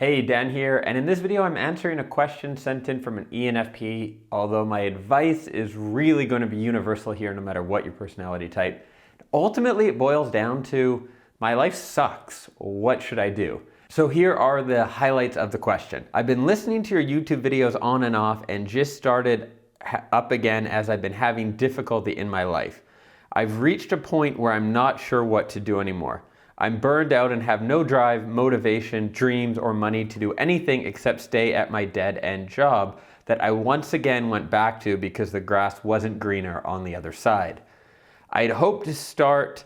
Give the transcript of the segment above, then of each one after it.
Hey, Dan here, and in this video I'm answering a question sent in from an ENFP, although my advice is really going to be universal here no matter what your personality type. Ultimately, it boils down to, my life sucks, what should I do? So here are the highlights of the question. I've been listening to your YouTube videos on and off and just started up again as I've been having difficulty in my life. I've reached a point where I'm not sure what to do anymore. I'm burned out and have no drive, motivation, dreams, or money to do anything except stay at my dead-end job that I once again went back to because the grass wasn't greener on the other side. I'd hoped to start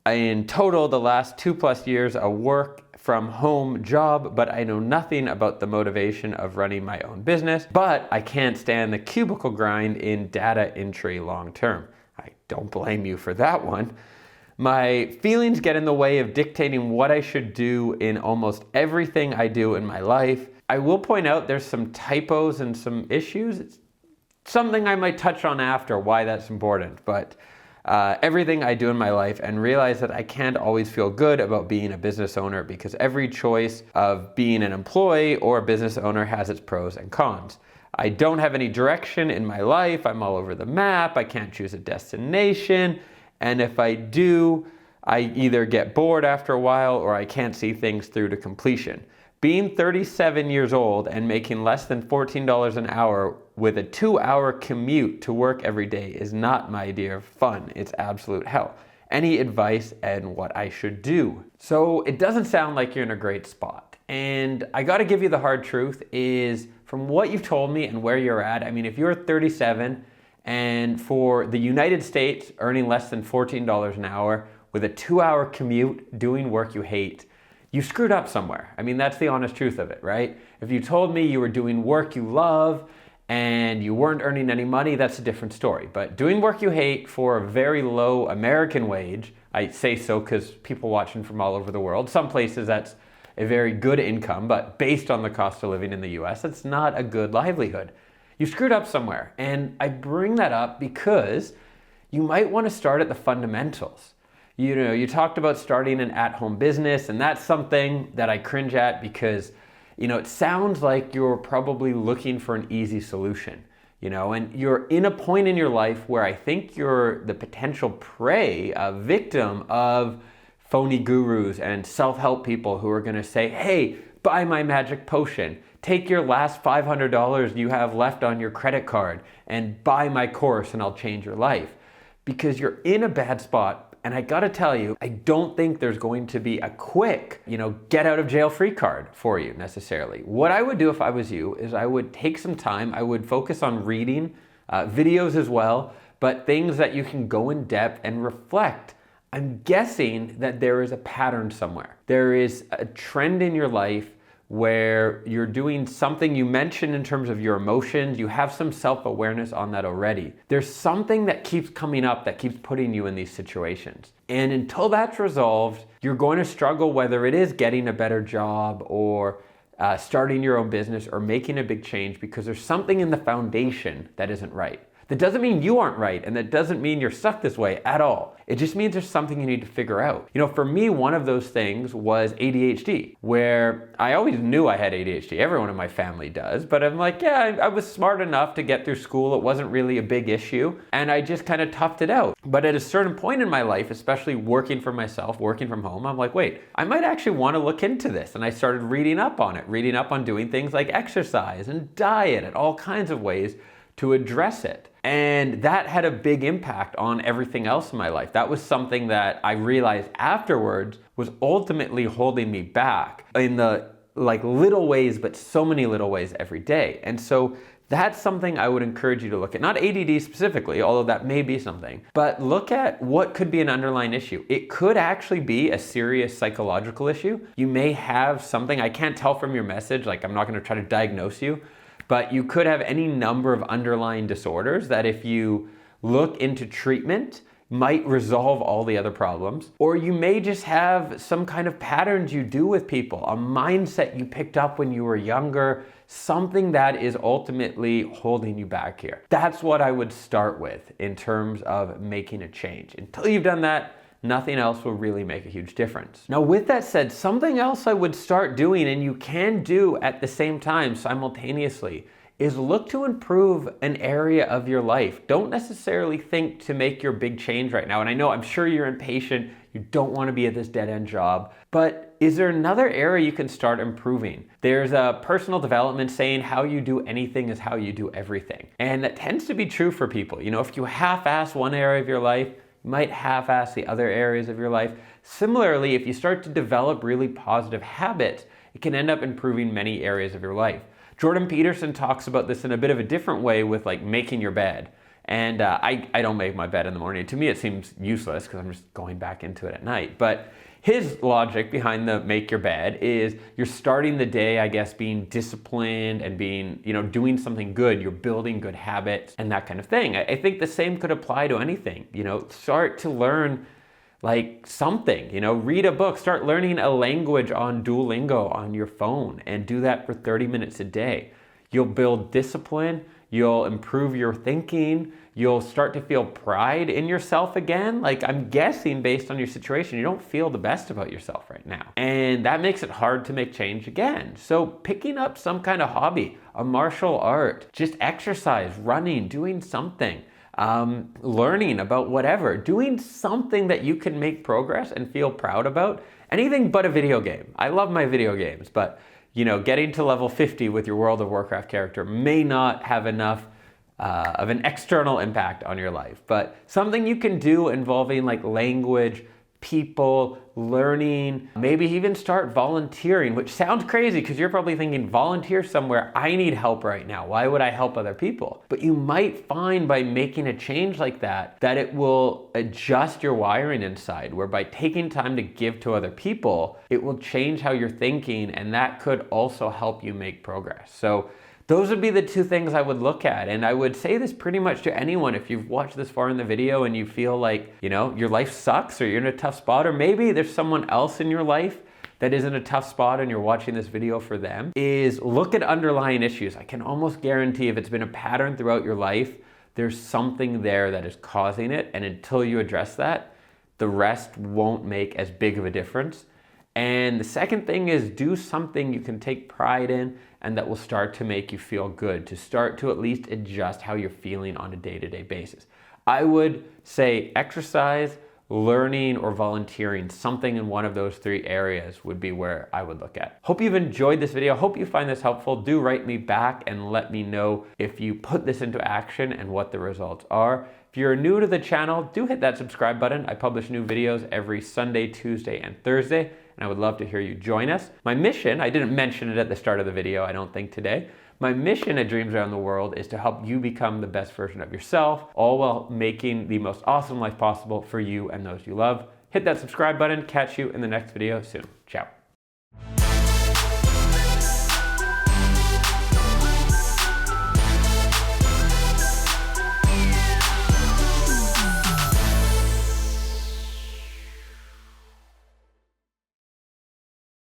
in total the last 2+ years a work from home job, but I know nothing about the motivation of running my own business, but I can't stand the cubicle grind in data entry long term. I don't blame you for that one. My feelings get in the way of dictating what I should do in almost everything I do in my life. I will point out there's some typos and some issues. It's something I might touch on after why that's important, but everything I do in my life, and realize that I can't always feel good about being a business owner because every choice of being an employee or a business owner has its pros and cons. I don't have any direction in my life. I'm all over the map. I can't choose a destination. And if I do, I either get bored after a while or I can't see things through to completion. Being 37 years old and making less than $14 an hour with a 2-hour commute to work every day is not my idea of fun. It's absolute hell. Any advice and what I should do? So it doesn't sound like you're in a great spot. And I got to give you the hard truth is from what you've told me and where you're at, I mean, if you're 37 and for the United States, earning less than $14 an hour with a 2-hour commute, doing work you hate, you screwed up somewhere. I mean, that's the honest truth of it, right? If you told me you were doing work you love and you weren't earning any money, that's a different story. But doing work you hate for a very low American wage, I say so because people watching from all over the world, some places that's a very good income, but based on the cost of living in the US, it's not a good livelihood. You screwed up somewhere, and I bring that up because you might want to start at the fundamentals. You know, you talked about starting an at-home business, and that's something that I cringe at because, you know, it sounds like you're probably looking for an easy solution, you know, and you're in a point in your life where I think you're the potential prey, a victim of phony gurus and self-help people who are going to say, hey, buy my magic potion. Take your last $500 you have left on your credit card and buy my course and I'll change your life. Because you're in a bad spot, and I gotta tell you, I don't think there's going to be a quick, get out of jail free card for you necessarily. What I would do if I was you is I would take some time, I would focus on reading, videos as well, but things that you can go in depth and reflect. I'm guessing that there is a pattern somewhere. There is a trend in your life where you're doing something you mentioned in terms of your emotions, you have some self-awareness on that already. There's something that keeps coming up that keeps putting you in these situations. And until that's resolved, you're going to struggle whether it is getting a better job or starting your own business or making a big change because there's something in the foundation that isn't right. That doesn't mean you aren't right, and that doesn't mean you're stuck this way at all. It just means there's something you need to figure out. You know, for me, one of those things was ADHD, where I always knew I had ADHD. Everyone in my family does, but I'm like, yeah, I was smart enough to get through school. It wasn't really a big issue, and I just kind of toughed it out. But at a certain point in my life, especially working for myself, working from home, I'm like, wait, I might actually want to look into this. And I started reading up on it, reading up on doing things like exercise and diet and all kinds of ways to address it. And that had a big impact on everything else in my life. That was something that I realized afterwards was ultimately holding me back in the little ways, but so many little ways every day. And so that's something I would encourage you to look at. Not ADD specifically, although that may be something, but look at what could be an underlying issue. It could actually be a serious psychological issue. You may have something, I can't tell from your message, I'm not gonna try to diagnose you, but you could have any number of underlying disorders that if you look into treatment might resolve all the other problems. Or you may just have some kind of patterns you do with people, a mindset you picked up when you were younger, something that is ultimately holding you back here. That's what I would start with in terms of making a change. Until you've done that, nothing else will really make a huge difference. Now, with that said, something else I would start doing, and you can do at the same time simultaneously, is look to improve an area of your life. Don't necessarily think to make your big change right now. And I know, I'm sure you're impatient, you don't want to be at this dead-end job, but is there another area you can start improving? There's a personal development saying, how you do anything is how you do everything. And that tends to be true for people. You know, if you half-ass one area of your life, you might half-ass the other areas of your life. Similarly, if you start to develop really positive habits, it can end up improving many areas of your life. Jordan Peterson talks about this in a bit of a different way with like making your bed. And I don't make my bed in the morning. To me, it seems useless because I'm just going back into it at night. But his logic behind the make your bed is you're starting the day, I guess, being disciplined and being, doing something good. You're building good habits and that kind of thing. I think the same could apply to anything. Start to learn like something, read a book, start learning a language on Duolingo on your phone and do that for 30 minutes a day. You'll build discipline, you'll improve your thinking, you'll start to feel pride in yourself again. Like, I'm guessing based on your situation, you don't feel the best about yourself right now. And that makes it hard to make change again. So picking up some kind of hobby, a martial art, just exercise, running, doing something, learning about whatever, doing something that you can make progress and feel proud about. Anything but a video game. I love my video games, but getting to level 50 with your World of Warcraft character may not have enough of an external impact on your life. But something you can do involving like language, people, learning, maybe even start volunteering, which sounds crazy because you're probably thinking, volunteer somewhere, I need help right now. Why would I help other people? But you might find by making a change like that it will adjust your wiring inside, where by taking time to give to other people, it will change how you're thinking, and that could also help you make progress. So those would be the two things I would look at. And I would say this pretty much to anyone. If you've watched this far in the video and you feel like, your life sucks or you're in a tough spot, or maybe there's someone else in your life that is in a tough spot and you're watching this video for them, is look at underlying issues. I can almost guarantee if it's been a pattern throughout your life, there's something there that is causing it. And until you address that, the rest won't make as big of a difference. And the second thing is do something you can take pride in and that will start to make you feel good, to start to at least adjust how you're feeling on a day-to-day basis. I would say exercise, learning, or volunteering. Something in one of those three areas would be where I would look at. Hope you've enjoyed this video. Hope you find this helpful. Do write me back and let me know if you put this into action and what the results are. If you're new to the channel, do hit that subscribe button. I publish new videos every Sunday, Tuesday, and Thursday, and I would love to hear you join us. My mission, I didn't mention it at the start of the video, I don't think today. My mission at Dreams Around the World is to help you become the best version of yourself, all while making the most awesome life possible for you and those you love. Hit that subscribe button. Catch you in the next video soon. Ciao.